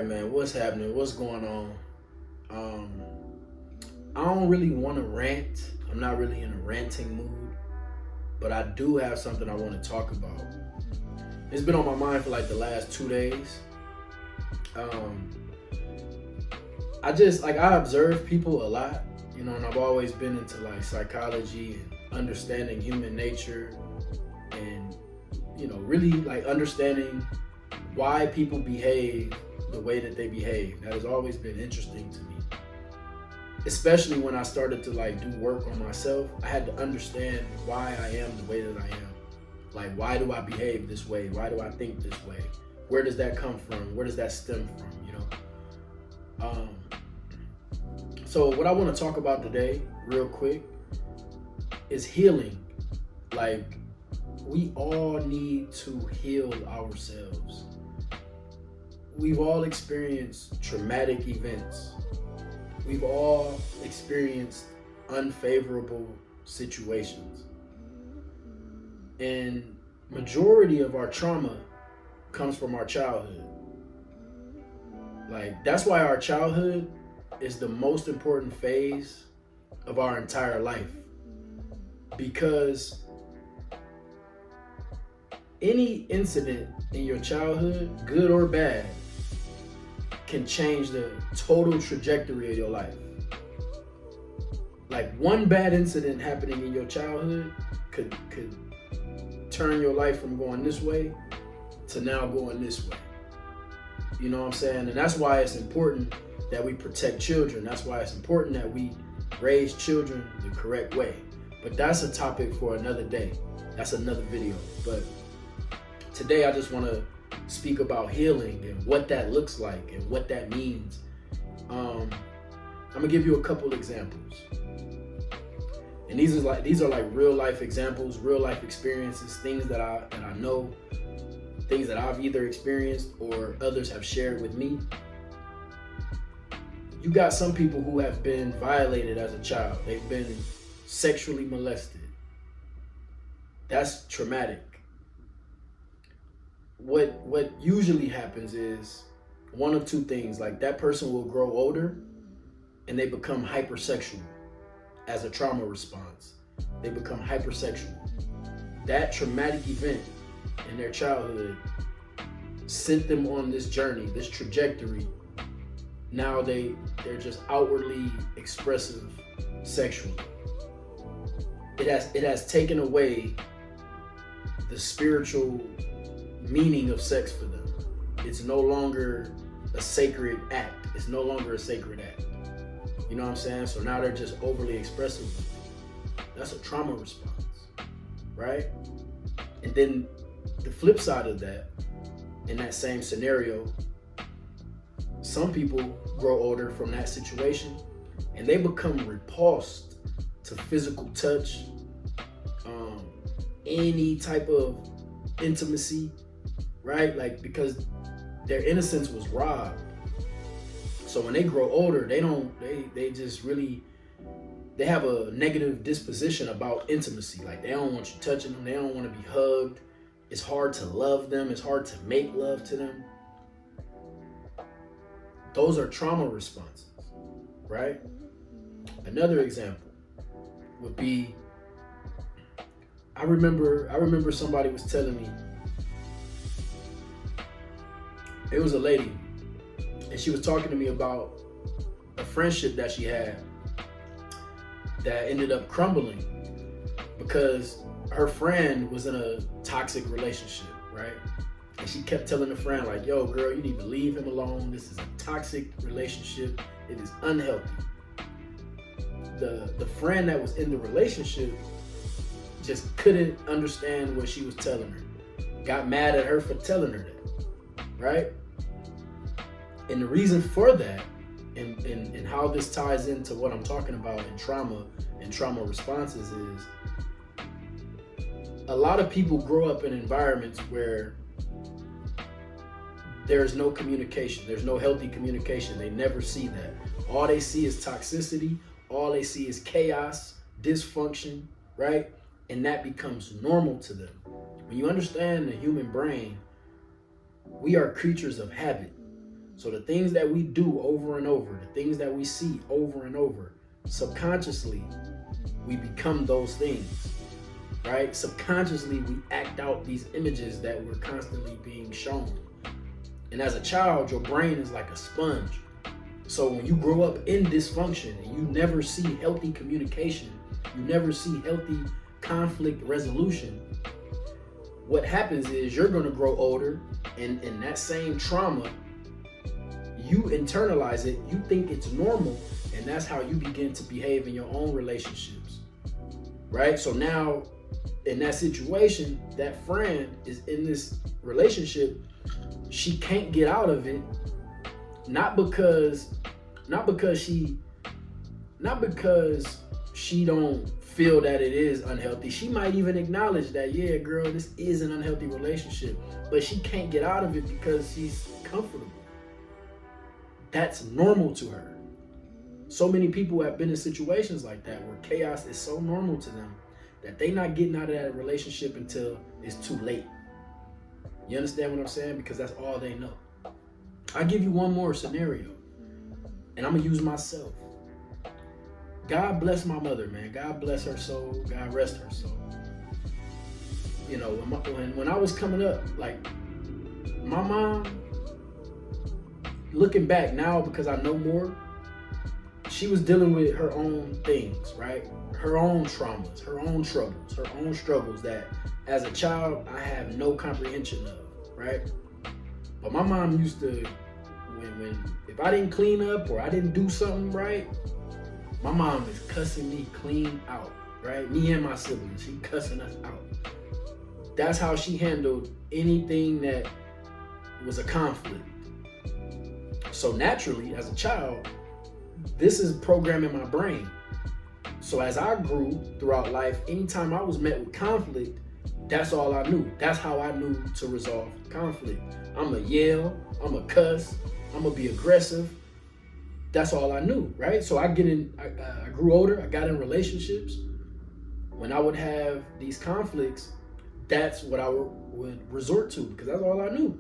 right, man, what's happening? What's going on? Um, I don't really want to rant. I'm not really in a ranting mood, but I do have something I want to talk about. It's been on my mind for like the last 2 days. Um, I observe people a lot, and I've always been into like psychology and understanding human nature and really like understanding why people behave the way that they behave. That has always been interesting to me. Especially when I started to like do work on myself, I had to understand why I am the way that I am. Like, why do I behave this way? Why do I think this way? Where does that come from? Where does that stem from? So what I want to talk about today, real quick, is healing. Like, we all need to heal ourselves. We've all experienced traumatic events. We've all experienced unfavorable situations. And majority of our trauma comes from our childhood. Like, that's why our childhood is the most important phase of our entire life. Because any incident in your childhood, good or bad, can change the total trajectory of your life. Like, one bad incident happening in your childhood could turn your life from going this way to now going this way. You know what I'm saying? And that's why it's important that we protect children. That's why it's important that we raise children the correct way. But that's a topic for another day. That's another video. But today I just want to speak about healing and what that looks like and what that means. I'm gonna give you a couple examples. And these are like real life examples, real life experiences, things that I know, things that I've either experienced or others have shared with me. You got some people who have been violated as a child. They've been sexually molested. That's traumatic. What usually happens is one of two things. Like, that person will grow older and they become hypersexual as a trauma response. They become hypersexual. That traumatic event in their childhood sent them on this journey, this trajectory. Now they're just outwardly expressive sexually. It has taken away the spiritual meaning of sex for them. It's no longer a sacred act. It's no longer a sacred act. You know what I'm saying? So now they're just overly expressive. That's a trauma response, right? And then the flip side of that, in that same scenario, some people grow older from that situation and they become repulsed to physical touch, any type of intimacy, right? Like, because their innocence was robbed. So when they grow older, they just really, they have a negative disposition about intimacy. Like, they don't want you touching them. They don't want to be hugged. It's hard to love them. It's hard to make love to them. Those are trauma responses, right? Another example would be, I remember somebody was telling me, it was a lady, and she was talking to me about a friendship that she had that ended up crumbling because her friend was in a toxic relationship, right? And she kept telling the friend, like, yo, girl, you need to leave him alone. This is a toxic relationship. It is unhealthy. The friend that was in the relationship just couldn't understand what she was telling her. Got mad at her for telling her that, right? And the reason for that, and how this ties into what I'm talking about in trauma and trauma responses, is a lot of people grow up in environments where there's no communication. There's no healthy communication. They never see that. All they see is toxicity. All they see is chaos, dysfunction, right? And that becomes normal to them. When you understand the human brain, we are creatures of habit. So the things that we do over and over, the things that we see over and over, subconsciously, we become those things, right? Subconsciously, we act out these images that we're constantly being shown. And as a child, your brain is like a sponge. So when you grow up in dysfunction and you never see healthy communication, you never see healthy conflict resolution, what happens is you're going to grow older, and in that same trauma, you internalize it, you think it's normal, and that's how you begin to behave in your own relationships, right? So now in that situation, that friend is in this relationship, she can't get out of it, not because she don't feel that it is unhealthy. She might even acknowledge that, yeah, girl, this is an unhealthy relationship, but she can't get out of it because she's comfortable. That's normal to her. So many people have been in situations like that where chaos is so normal to them that they're not getting out of that relationship until it's too late. You understand what I'm saying? Because that's all they know. I'll give you one more scenario, and I'm gonna use myself. God bless my mother, man. God bless her soul. God rest her soul. You know, when I was coming up, like, my mom, looking back now because I know more, she was dealing with her own things, right? Her own traumas, her own troubles, her own struggles that as a child I have no comprehension of, right? But my mom used to, if I didn't clean up or I didn't do something right, my mom is cussing me clean out, right? Me and my siblings, she cussing us out. That's how she handled anything that was a conflict. So naturally, as a child, this is programming my brain. So as I grew throughout life, anytime I was met with conflict, that's all I knew. That's how I knew to resolve conflict. I'm going to yell, I'm going to cuss, I'm going to be aggressive. That's all I knew, right? So I grew older, I got in relationships. When I would have these conflicts, that's what I would resort to because that's all I knew.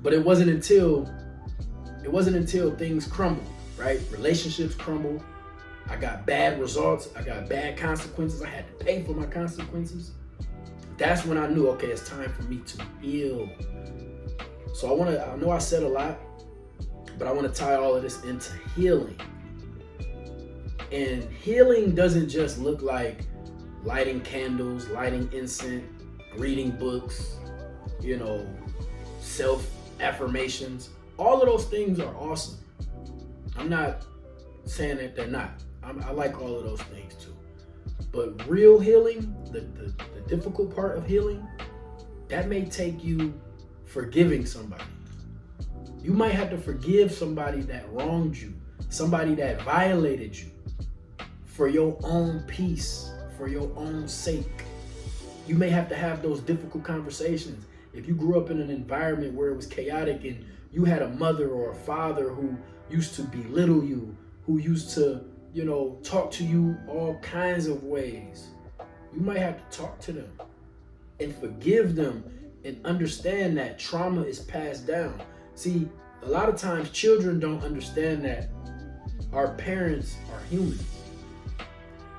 But it wasn't until things crumbled, right? Relationships crumbled. I got bad results. I got bad consequences. I had to pay for my consequences. That's when I knew, okay, it's time for me to heal. So I know I said a lot, but I want to tie all of this into healing. And healing doesn't just look like lighting candles, lighting incense, reading books, self-affirmations. All of those things are awesome. I'm not saying that they're not. I like all of those things too. But real healing, the difficult part of healing, that may take you forgiving somebody. You might have to forgive somebody that wronged you, somebody that violated you, for your own peace, for your own sake. You may have to have those difficult conversations. If you grew up in an environment where it was chaotic and you had a mother or a father who used to belittle you, who used to, talk to you all kinds of ways, you might have to talk to them and forgive them and understand that trauma is passed down. See, a lot of times children don't understand that our parents are humans.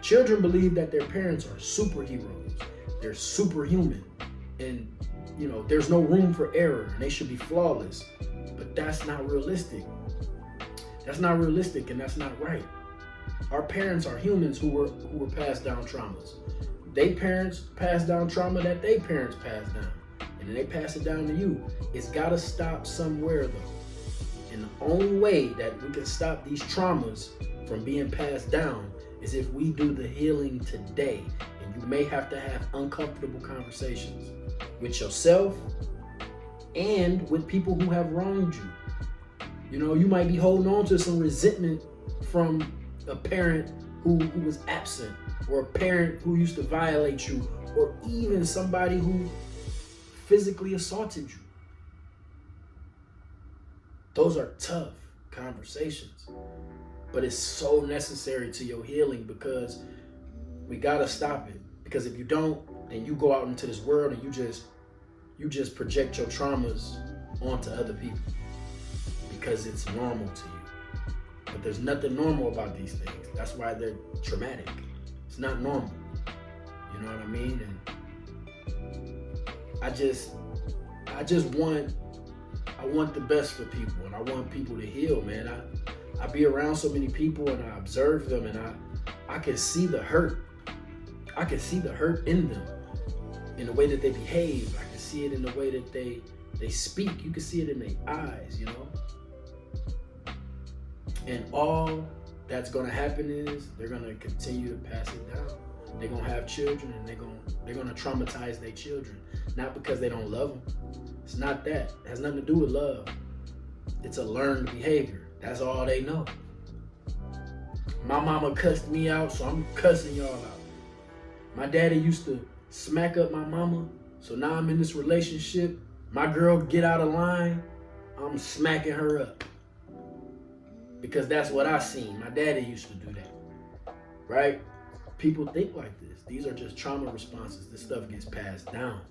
Children believe that their parents are superheroes. They're superhuman. And, there's no room for error and they should be flawless. But that's not realistic. That's not realistic and that's not right. Our parents are humans who were passed down traumas. They parents passed down trauma that they parents passed down. And then they pass it down to you. It's got to stop somewhere though. And the only way that we can stop these traumas from being passed down is if we do the healing today. And you may have to have uncomfortable conversations with yourself and with people who have wronged you. You might be holding on to some resentment from a parent who was absent, or a parent who used to violate you, or even somebody who physically assaulted you. Those are tough conversations, but it's so necessary to your healing because we gotta stop it. Because if you don't, then you go out into this world and you just you just project your traumas onto other people because it's normal to you. But there's nothing normal about these things. That's why they're traumatic. It's not normal. You know what I mean? And I want the best for people, and I want people to heal, man. I be around so many people and I observe them, and I can see the hurt. I can see the hurt in them, in the way that they behave. I can see it in the way that they speak. You can see it in their eyes, you know? And all that's gonna happen is they're gonna continue to pass it down. They're gonna have children, and they're gonna traumatize their children. Not because they don't love them. It's not that. It has nothing to do with love. It's a learned behavior. That's all they know. My mama cussed me out, so I'm cussing y'all out. My daddy used to smack up my mama, so now I'm in this relationship. My girl get out of line, I'm smacking her up. Because that's what I seen. My daddy used to do that, right? People think like this. These are just trauma responses. This stuff gets passed down.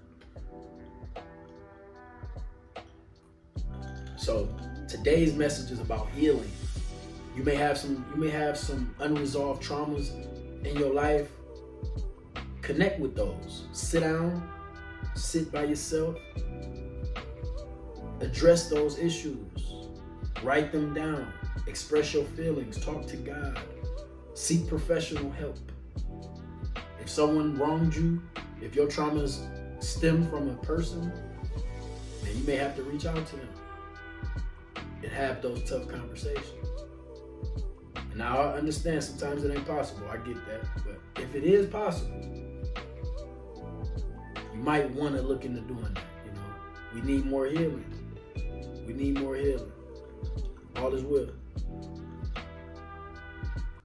So today's message is about healing. You may have some unresolved traumas in your life. Connect with those. Sit down, sit by yourself, address those issues, write them down, express your feelings, talk to God, seek professional help. If someone wronged you, if your traumas stem from a person, then you may have to reach out to them and have those tough conversations. And now I understand sometimes it ain't possible. I get that. But if it is possible, you might want to look into doing that. You know, we need more healing. We need more healing. All is well.